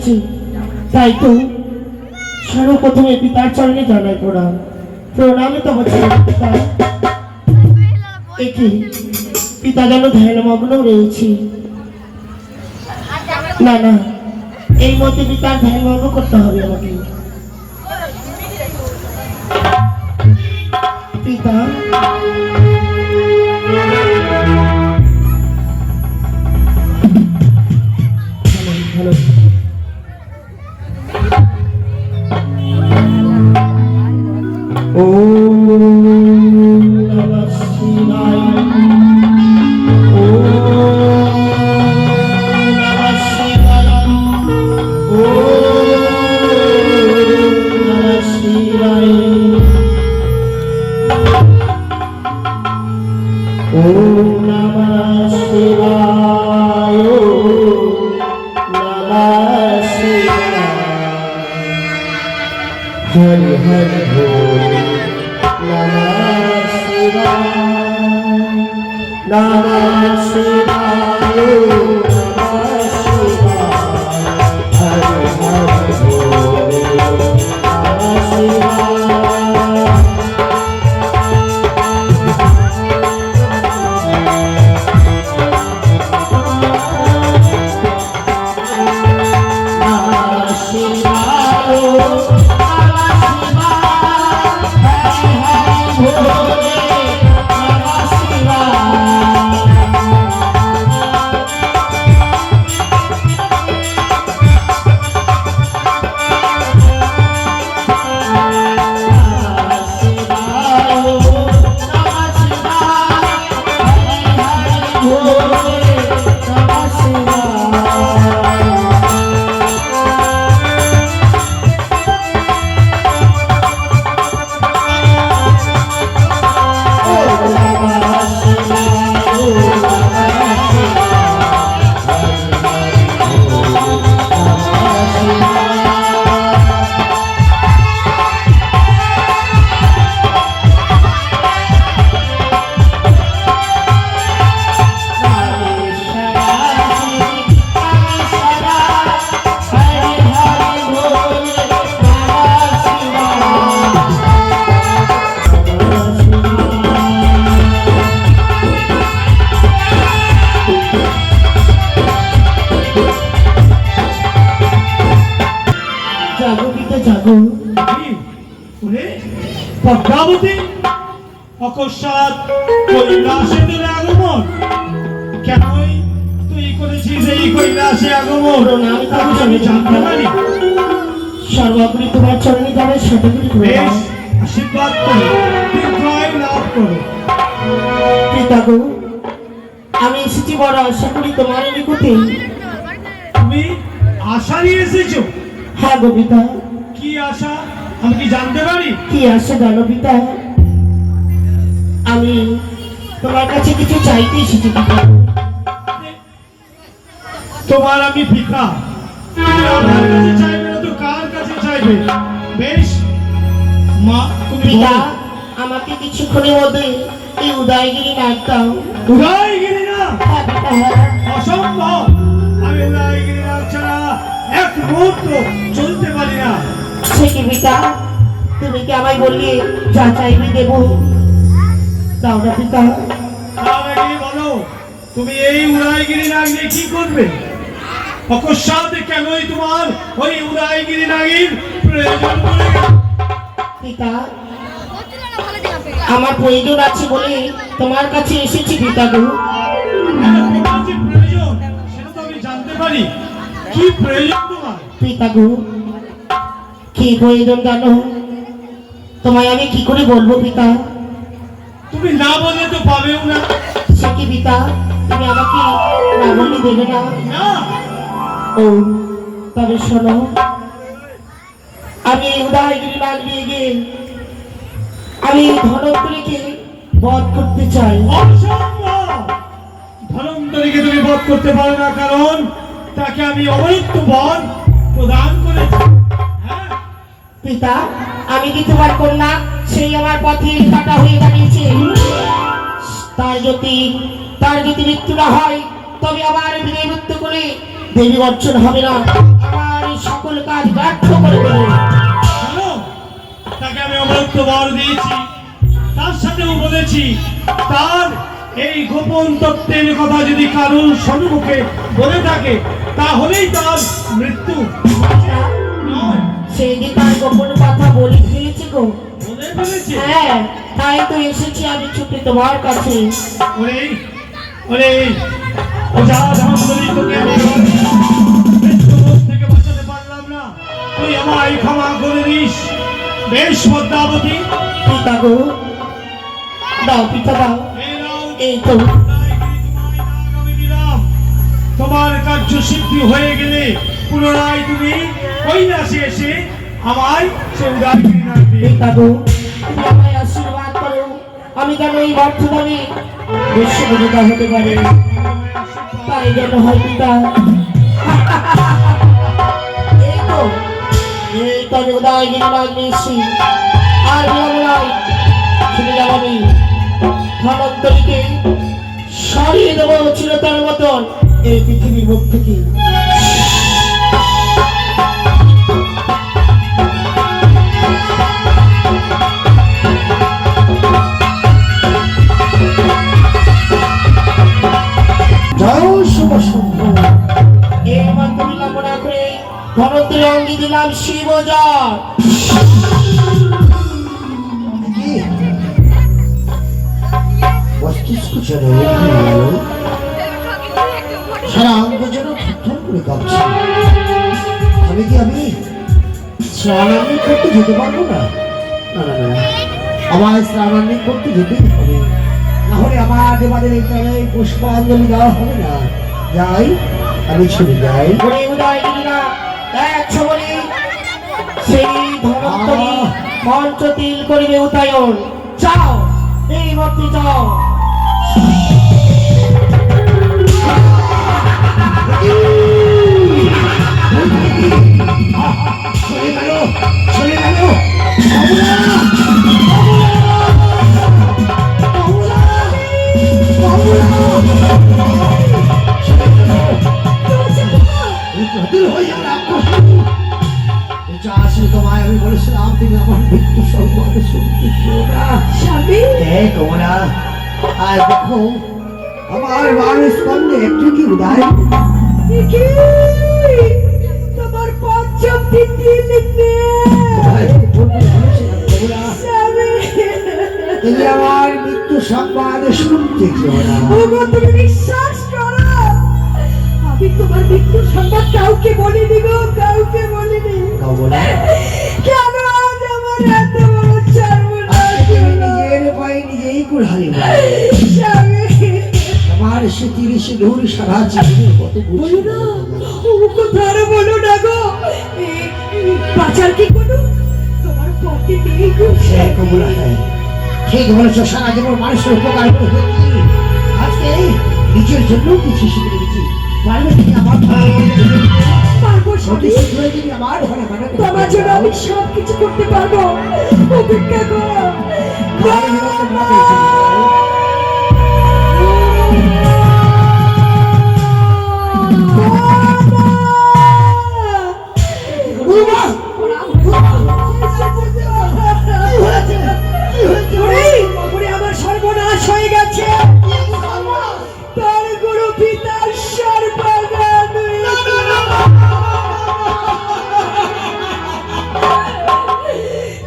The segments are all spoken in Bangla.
এসেছি, তাই তো সর্বপ্রথমে পিতার চরণে জানাই প্রণাম। প্রণামে তো বলছি পিতা। একে পিতা যেন ধ্যানমগ্ন রয়েছি। না না, এই মধ্যে পিতার ধ্যানমগ্ন করতে হবে আমাকে। পিতা ভালো ওম নমঃ শিবায়। हरि हरि बोल नमः शिवाय नमः शिवाय नमः शिवाय हरि हरि बोल नमः शिवाय नमः शिवाय পদ্মাবতী অকস্মাৎ কৈলাসে তোর আগমন কেনই তুই করেছিস এই কৈলাসে আগমন? আমি জানতে পারি। সর্বোপরি তোমার চরণে যাবে সেটুকুই বেশ, আশীর্বাদ করো, দীর্ঘায়ু লাভ করো। পিতা গো, আমি এসেছি বড় আশা করি তোমার নিকটে। তুমি আশা নিয়ে এসেছো? হ্যাঁ গো পিতা। কি আশা আমি কি জানতে পারি? কি আশা জানো পিতা? আমি তোমার কাছে কিছু চাইতে এসেছি পিতা। তোমার আমি পিতা, তুমি আমার কাছে চাইবে না তো কার কাছে চাইবে? বেশ মা, তুমি পিতা আমাকে কিছুক্ষণের মধ্যে এই উদয়গিরি নাচ দাও। উদয়গিরি না? হ্যাঁ পিতা, হ্যাঁ। অসম্ভব, আমি উদয়গিরি নাচ ছাড়া এক মুহূর্ত চলতে পারি না। সে কি পিতা, তুমি কি আমায় বললে যা চাইবে দেবো? দাও না পিতা। তার আগে বলো, তুমি এই উদয়গিরি নাগ নিয়ে কি করবে? অকস্মাৎ কেনই তোমার ওই উদয়গিরি নাগের প্রয়োজন পড়ে গেল? পিতা আমার প্রয়োজন আছে বলে তোমার কাছে এসেছি পিতা গো। তোমার যে প্রয়োজন সেটা তো আমি জানতে পারি। কি প্রয়োজন তোমার? পিতা গো, কি প্রয়োজন জানো? তোমায় আমি কি করে বলবো পিতা? তুমি না বললে তো পাবেও না। সে কি পিতা, তুমি আমাকে না বললে দেবে না? না। ও তবে শোনো, আমি উদয়গিরি নাগ নিয়ে গিয়ে আমি ধনন্তরীকে বধ করতে চাই। অসম্ভব, ধনন্তরীকে তুমি বধ করতে পারো না, কারণ তাকে আমি অমৃত বর প্রদান করেছি। হ্যাঁ পিতা, আমি কি তোমার কন্যা? সেই আমার পথে কাটা হয়ে দাঁড়িয়েছে। তার যদি মৃত্যু না হয় তবে আমার বিয়ে মৃত্যু করে দেবী অর্জন হবে না। আমার সকল কাজ ব্যর্থ করে দেবে। শোনো, তাকে আমি অমৃত বর দিয়েছি, তার সাথেও বলেছি তার এই গোপন তত্ত্বের কথা যদি কারোর সম্মুখে বলে থাকে তাহলেই তার মৃত্যু। নয়, সেই দিন তার গোপন কথা বলে ফেলেছি গো। বলে ফেলেছে। হ্যাঁ, তাই তো এসেছি আমি ছুটে তোমার কাছে। ওরে ওরে, ওঝা ধনন্তরী, তোকে আমি মৃত্যুর থেকে বাঁচাতে পারলাম না, তুই আমায় ক্ষমা করে দিস। বেশ পদ্মাবতী, পিতা গো, দাও পিতা দাও। এই নাও, এই তো আমি দিলাম। তোমার কার্য সিদ্ধি হয়ে গেলে পুনরায় তুমি কৈলাসে এসে আমায় সে উদয়গিরি নাগ দিয়ে পিতা গো, তুমি আমায় আশীর্বাদ করো, আমি যেন এই বর্তমানে বিশ্ববিদ্যা হতে পারে, তাই যেন হয় পিতা। এই তো আমি উদয়গিরি নাগ নিয়েছি, আর বিলম্ব শুনে যাব আমি ধনন্তরীকে সরিয়ে দেবো চিরতার মতন এই পৃথিবীর মুখ থেকে। এই মন্ত্র বিলম্ব না করে ধনন্তরী অঙ্গি দিলাম শিব জয়। মস্তিষ্ক যেন সারা অঙ্গ যেন থরথর করে কাঁপছে। আমি কি আমি স্নানান্বিত করতে যেতে পারবো না? না না না, আমার স্নানান্বিত করতে যেতেই হবে, না হলে আমার দেবাদের এই কালে পুষ্পাঞ্জলি দেওয়া হবে না। যাই, আমি ছুটে যাই। ওরে উদয়গিরি নাগ, দেখছো বলি সেই ধনন্তরী মন্ত্র তিল করিবে উদয়ন। যাও, এই মন্ত্রে যাও। চলে গেল, চলে গেল। তোমায় আমি বলেছিলাম তুমি আমার মৃত্যু সম্পর্কে শুনতে তোমরা, আর দেখো আমার মানুষ স্কন্ধে একটু কি উদয়। তোমার পঞ্চম তিথি লিখবে তুমি আমার মৃত্যু সংবাদ শুনতে তুমি বিশ্বাস করো, আমি তোমার মৃত্যু সংবাদ কাউকে বলিনি গো, কাউকে বলিনি। কেন আজ আমার এত বড় সর্বনাশ হলো? নিজের পায়ে নিজেই কুড়ালি স্বামী, আমার সে 30 দূর সারা জীবনের কত বলো না, ও কথা আরো বলো না গো। বাঁচার কি কোনো তোমার পথে নেই গো। কমলা। হ্যাঁ ঠিক বলেছ, সারা জীবন মানুষের উপকার করে আজকে নিজের জন্য কিছু শিখে গেছি। পারবে তুমি আমার পারবো স্বামী, আমার তোমার জন্য আমি সব কিছু করতে পারবো, অপেক্ষা করো। আমার সর্বনাশ হয়ে গেছে, তার গুরু পিতার সর্বনাশ।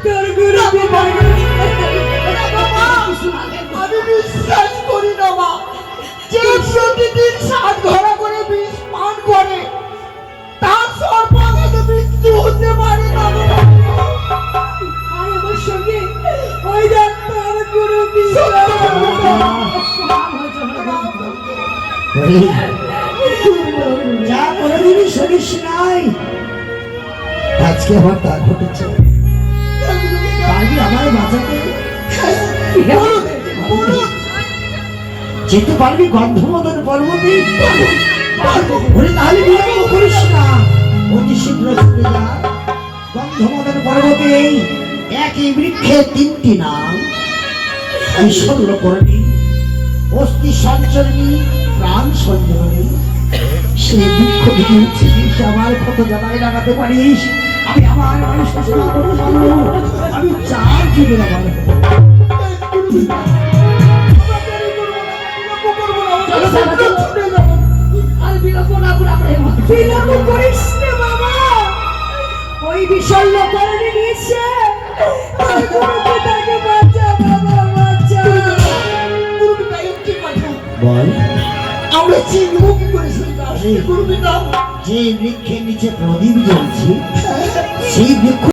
তোর গুরু পিতার আমি বিশ্বাস করি না মা, যে প্রতিদিন 7 ঘড়া করে বিষ পান করে তার সর্বনাশে মৃত্যু হতে পারে না। আমার সঙ্গে ওই ডাক্তার গুরু পিতা যা কোনোদিনই শরীর নাই, আজকে আমার তা ঘটেছে। পারবি আমার বাঁচাতে? যেতে পারবি গন্ধমদন পর্বতে? তাহলে বিলম্ব করিস না, অতি শীঘ্র চলে যা গন্ধমদন পর্বতে। একই বৃক্ষে 3টি নাম, ঐশ্বর্য করণী, অস্থি সঞ্চরণী, প্রাণ সঞ্জরণী। সেই দুঃখ যদি চিনিস আমার কত জানায় লাগাতে পারিস, আমি আমার মানুষ ঘোষণা করতে পারবো। আমি চার জীবন আমার আর বিলম্ব না করে আমরা বিলম্ব করিস না বাবা, ওই বিষণ্ণ করে নিয়েছে। তাকে বাঁচা বাবা, বাঁচা। বল, আমরা চিনবো কি করে সেই গাছ? যে বৃক্ষের নিচে প্রদীপ জ্বলছে সেই বৃক্ষ